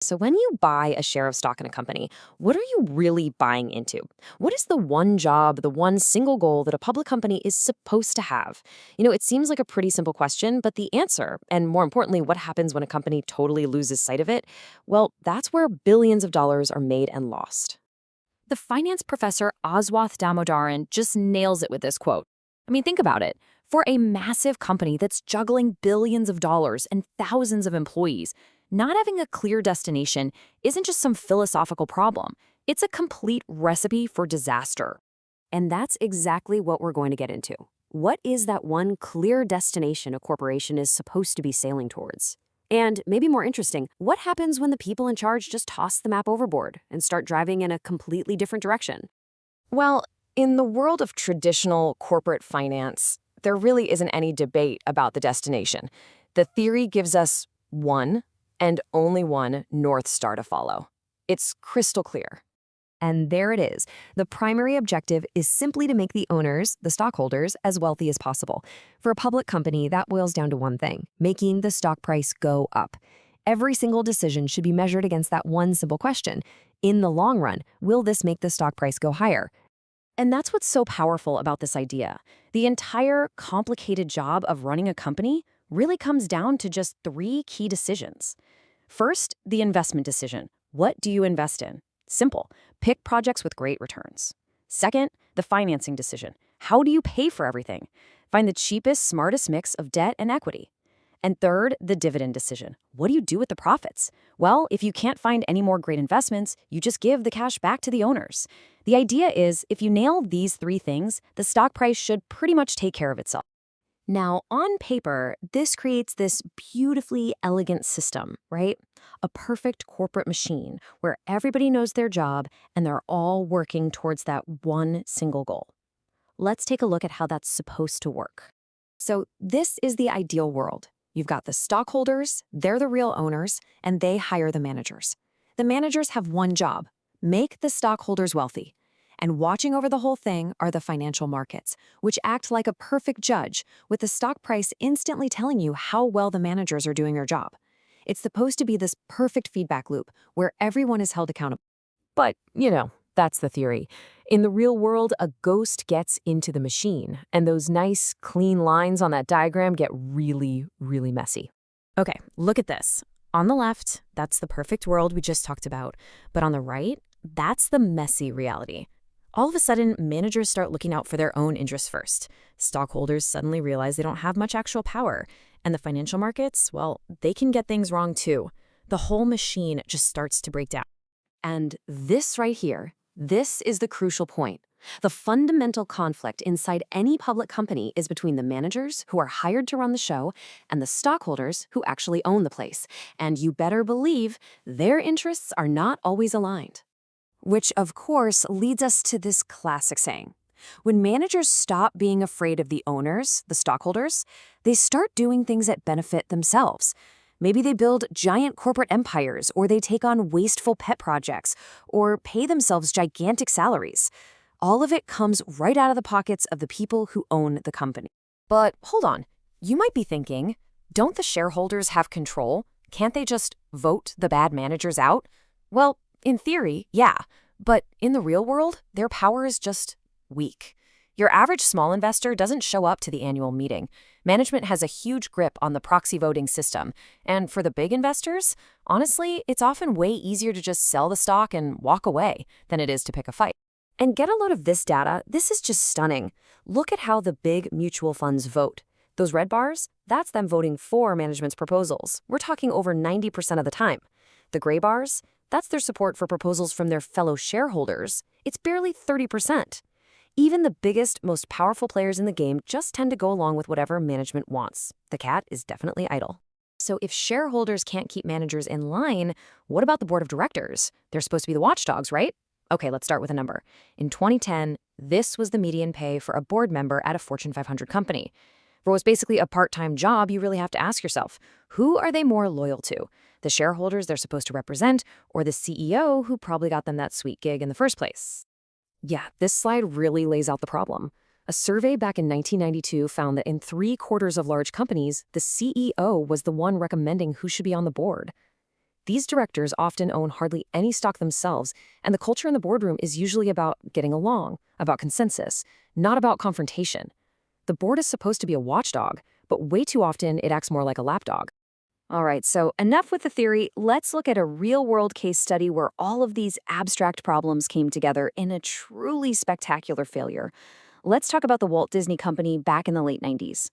So when you buy a share of stock in a company, what are you really buying into? What is the one job, the one single goal that a public company is supposed to have? It seems like a pretty simple question, but the answer, and more importantly, what happens when a company totally loses sight of it, well, that's where billions of dollars are made and lost. The finance professor Aswath Damodaran just nails it with this quote. I mean, think about it. For a massive company that's juggling billions of dollars and thousands of employees, not having a clear destination isn't just some philosophical problem. It's a complete recipe for disaster. And that's exactly what we're going to get into. What is that one clear destination a corporation is supposed to be sailing towards? And maybe more interesting, what happens when the people in charge just toss the map overboard and start driving in a completely different direction? Well, in the world of traditional corporate finance, there really isn't any debate about the destination. The theory gives us one, and only one, North Star to follow. It's crystal clear. And there it is. The primary objective is simply to make the owners, the stockholders, as wealthy as possible. For a public company, that boils down to one thing: making the stock price go up. Every single decision should be measured against that one simple question. In the long run, will this make the stock price go higher? And that's what's so powerful about this idea. The entire complicated job of running a company really comes down to just three key decisions. First, the investment decision. What do you invest in? Simple. Pick projects with great returns. Second, the financing decision. How do you pay for everything? Find the cheapest, smartest mix of debt and equity. And third, the dividend decision. What do you do with the profits? Well, if you can't find any more great investments, you just give the cash back to the owners. The idea is, if you nail these three things, the stock price should pretty much take care of itself. Now, on paper, this creates this beautifully elegant system, right? A perfect corporate machine where everybody knows their job and they're all working towards that one single goal. Let's take a look at how that's supposed to work. So this is the ideal world. You've got the stockholders, they're the real owners, and they hire the managers. The managers have one job: make the stockholders wealthy. And watching over the whole thing are the financial markets, which act like a perfect judge, with the stock price instantly telling you how well the managers are doing their job. It's supposed to be this perfect feedback loop where everyone is held accountable. But, that's the theory. In the real world, a ghost gets into the machine, and those nice, clean lines on that diagram get really, really messy. Okay, look at this. On the left, that's the perfect world we just talked about. But on the right, that's the messy reality. All of a sudden, managers start looking out for their own interests first. Stockholders suddenly realize they don't have much actual power. And the financial markets, well, they can get things wrong too. The whole machine just starts to break down. And this right here, this is the crucial point. The fundamental conflict inside any public company is between the managers, who are hired to run the show, and the stockholders, who actually own the place. And you better believe their interests are not always aligned. Which, of course, leads us to this classic saying. When managers stop being afraid of the owners, the stockholders, they start doing things that benefit themselves. Maybe they build giant corporate empires, or they take on wasteful pet projects, or pay themselves gigantic salaries. All of it comes right out of the pockets of the people who own the company. But hold on, you might be thinking, don't the shareholders have control? Can't they just vote the bad managers out? Well, in theory, yeah, but in the real world, their power is just weak. Your average small investor doesn't show up to the annual meeting. Management has a huge grip on the proxy voting system. And for the big investors, honestly, it's often way easier to just sell the stock and walk away than it is to pick a fight. And get a load of this data. This is just stunning. Look at how the big mutual funds vote. Those red bars, that's them voting for management's proposals. We're talking over 90% of the time. The gray bars, that's their support for proposals from their fellow shareholders. It's barely 30%. Even the biggest, most powerful players in the game just tend to go along with whatever management wants. The cat is definitely idle. So if shareholders can't keep managers in line, what about the board of directors? They're supposed to be the watchdogs, right? Okay, let's start with a number. In 2010, this was the median pay for a board member at a Fortune 500 company. For what's basically a part-time job, you really have to ask yourself, who are they more loyal to? The shareholders they're supposed to represent, or the CEO who probably got them that sweet gig in the first place? Yeah, this slide really lays out the problem. A survey back in 1992 found that in 3/4 of large companies, the CEO was the one recommending who should be on the board. These directors often own hardly any stock themselves, and the culture in the boardroom is usually about getting along, about consensus, not about confrontation. The board is supposed to be a watchdog, but way too often it acts more like a lapdog. All right, so enough with the theory. Let's look at a real-world case study where all of these abstract problems came together in a truly spectacular failure. Let's talk about the Walt Disney Company back in the late 90s.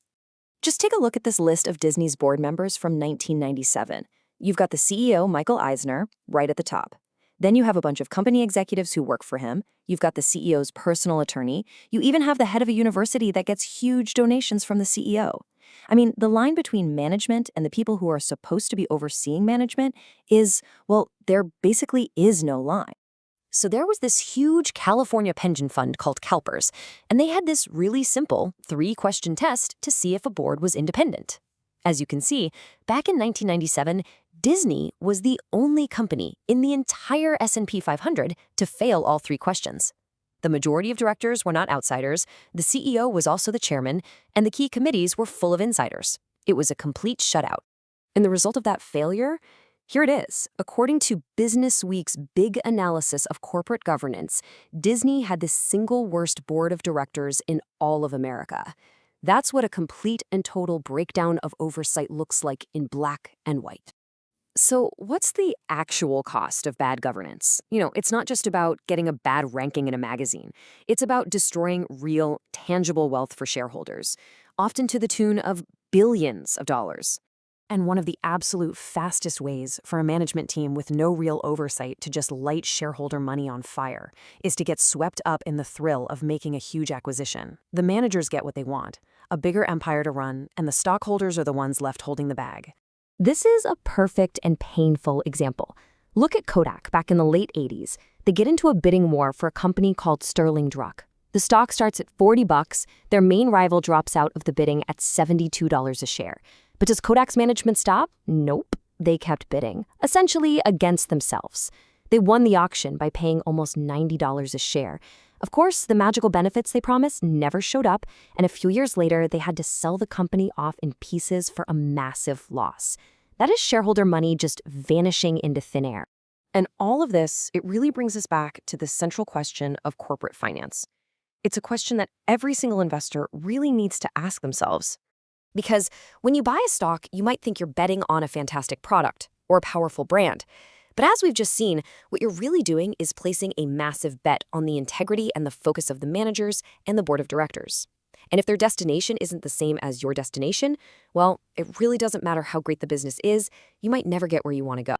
Just take a look at this list of Disney's board members from 1997. You've got the CEO, Michael Eisner, right at the top. Then you have a bunch of company executives who work for him. You've got the CEO's personal attorney. You even have the head of a university that gets huge donations from the CEO. I mean, the line between management and the people who are supposed to be overseeing management is, well, there basically is no line. So there was this huge California pension fund called CalPERS, and they had this really simple 3-question test to see if a board was independent. As you can see, back in 1997, Disney was the only company in the entire S&P 500 to fail all 3 questions. The majority of directors were not outsiders, the CEO was also the chairman, and the key committees were full of insiders. It was a complete shutout. And the result of that failure? Here it is. According to Business Week's big analysis of corporate governance, Disney had the single worst board of directors in all of America. That's what a complete and total breakdown of oversight looks like in black and white. So what's the actual cost of bad governance? It's not just about getting a bad ranking in a magazine. It's about destroying real, tangible wealth for shareholders, often to the tune of billions of dollars. And one of the absolute fastest ways for a management team with no real oversight to just light shareholder money on fire is to get swept up in the thrill of making a huge acquisition. The managers get what they want, a bigger empire to run, and the stockholders are the ones left holding the bag. This is a perfect and painful example. Look at Kodak back in the late 80s. They get into a bidding war for a company called Sterling Druck. The stock starts at $40, their main rival drops out of the bidding at $72 a share. But does Kodak's management stop? Nope. They kept bidding, essentially against themselves. They won the auction by paying almost $90 a share. Of course, the magical benefits they promised never showed up, and a few years later, they had to sell the company off in pieces for a massive loss. That is shareholder money just vanishing into thin air. And all of this, it really brings us back to the central question of corporate finance. It's a question that every single investor really needs to ask themselves. Because when you buy a stock, you might think you're betting on a fantastic product or a powerful brand. But as we've just seen, what you're really doing is placing a massive bet on the integrity and the focus of the managers and the board of directors. And if their destination isn't the same as your destination, well, it really doesn't matter how great the business is, you might never get where you want to go.